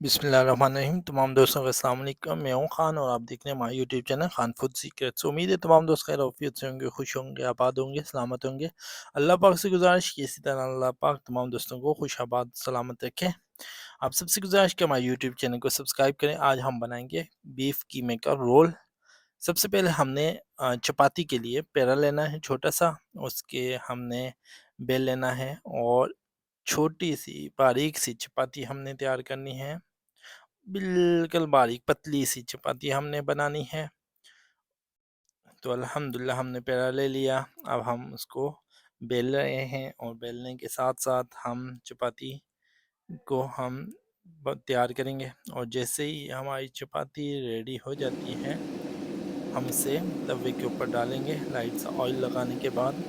बिस्मिल्लाहिर्रहमानिर्रहीम। तमाम दोस्तों को अस्सलाम वालेकुम। मैं हूं खान और आप देख रहे हैं हमारे YouTube channel Khan food secrets. उम्मीद है तमाम दोस्त खैर आफियत से होंगे, खुश होंगे, आबाद होंगे, सलामत होंगे। अल्लाह पाक से गुजारिश की इसी तरह अल्लाह पाक तमाम दोस्तों को खुश आबाद सलामत रखे। आप सबसे गुजारिश कि हमारे यूट्यूब चैनल को सब्सक्राइब करें। आज हम बनाएंगे बीफ कीमे का रोल। सबसे पहले हमने चपाती के लिए पेड़ा लेना है छोटा सा, उसके हमने बेल लेना है और छोटी सी बारीक सी चपाती हमने तैयार करनी है। बिल्कुल बारीक पतली सी चपाती हमने बनानी है। तो अल्हम्दुलिल्लाह हमने पेड़ा ले लिया। अब हम उसको बेल रहे हैं और बेलने के साथ साथ हम चपाती को हम तैयार करेंगे। और जैसे ही हमारी चपाती रेडी हो जाती है, हम इसे तवे के ऊपर डालेंगे लाइट सा ऑयल लगाने के बाद।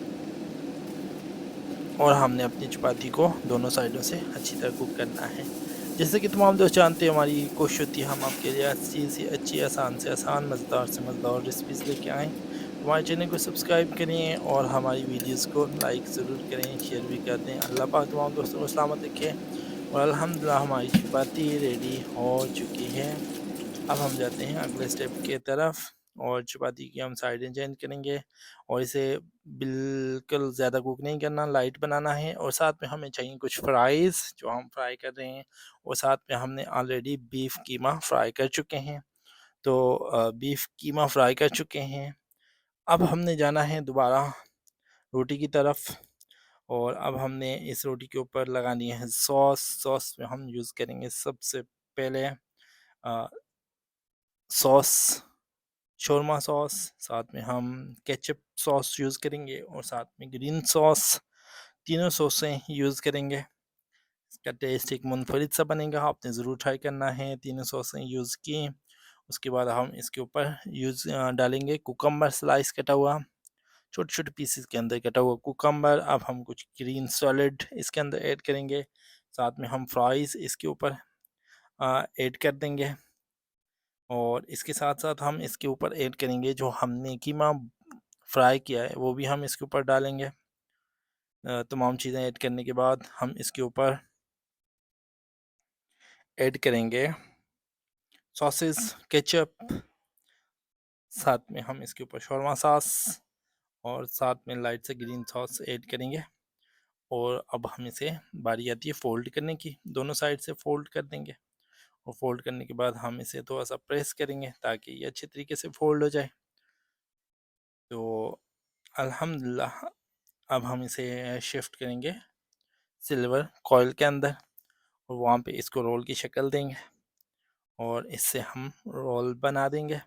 और हमने अपनी चपाती को दोनों साइडों से अच्छी तरह कुक करना है। जैसे कि तमाम दोस्त जानते हैं, हमारी कोशिश होती है हम आपके लिए अच्छी से अच्छी, आसान से आसान, मज़ेदार से मज़ेदार रेसिपीज़ लेके आएँ। तो हमारे चैनल को सब्सक्राइब करें और हमारी वीडियोज़ को लाइक ज़रूर करें, शेयर भी कर दें। अल्लाह पाक तमाम दोस्तों को सलामत रखे। और अल्हम्दुलिल्लाह हमारी चपाती रेडी हो चुकी है। अब हम जाते हैं अगले स्टेप के तरफ और चपाती की हम साइडें चेंज करेंगे। और इसे बिल्कुल ज़्यादा कुक नहीं करना, लाइट बनाना है। और साथ में हमें चाहिए कुछ फ्राइज़ जो हम फ्राई कर रहे हैं। और साथ में हमने ऑलरेडी बीफ कीमा फ्राई कर चुके हैं। तो बीफ कीमा फ्राई कर चुके हैं। अब हमने जाना है दोबारा रोटी की तरफ। और अब हमने इस रोटी के ऊपर लगानी है सॉस। सॉस में हम यूज़ करेंगे सबसे पहले सॉस, शोरमा सॉस, साथ में हम केचप सॉस यूज़ करेंगे और साथ में ग्रीन सॉस, तीनों सॉसें यूज़ करेंगे। इसका टेस्ट एक मुनफरिद सा बनेगा, आपने ज़रूर ट्राई करना है। तीनों सॉसें यूज़ की, उसके बाद हम इसके ऊपर डालेंगे कुकम्बर स्लाइस कटा हुआ, छोटे-छोटे पीसेस के अंदर कटा हुआ कुकम्बर। अब हम कुछ ग्रीन सैलेड इसके अंदर ऐड करेंगे, साथ में हम फ्राइज़ इसके ऊपर ऐड कर देंगे। और इसके साथ-साथ हम इसके ऊपर ऐड करेंगे जो हमने कीमा फ्राई किया है, वो भी हम इसके ऊपर डालेंगे। तमाम चीज़ें ऐड करने के बाद हम इसके ऊपर ऐड करेंगे सॉसेस, केचप, साथ में हम इसके ऊपर शौरमा सॉस और साथ में लाइट से ग्रीन सॉस ऐड करेंगे। और अब हम इसे बारी आती है फ़ोल्ड करने की, दोनों साइड से फ़ोल्ड कर देंगे। और फ़ोल्ड करने के बाद हम इसे थोड़ा-सा प्रेस करेंगे ताकि ये अच्छे तरीके से फ़ोल्ड हो जाए। तो अल्हम्दुलिल्लाह अब हम इसे शिफ्ट करेंगे सिल्वर कॉइल के अंदर और वहाँ पे इसको रोल की शक्ल देंगे और इससे हम रोल बना देंगे।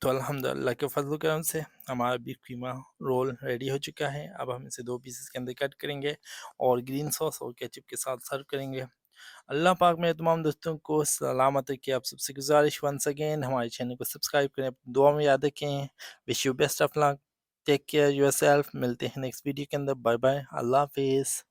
तो अल्हम्दुलिल्लाह के फज़ल करम से हमारा बीफ कीमा रोल रेडी हो चुका है। अब हम इसे 2 पीसेस के अंदर कट करेंगे और ग्रीन सॉस और केचप के साथ सर्व करेंगे। अल्लाह पाक मेरे तमाम दोस्तों को सलामत रखे। आप सबसे गुज़ारिश वंस अगेन हमारे चैनल को सब्सक्राइब करें, अपनी दुआ में याद रखें। Wish you best of luck, take care yourself. मिलते हैं नेक्स्ट वीडियो के अंदर। बाय बाय, अल्लाह हाफ़िज़।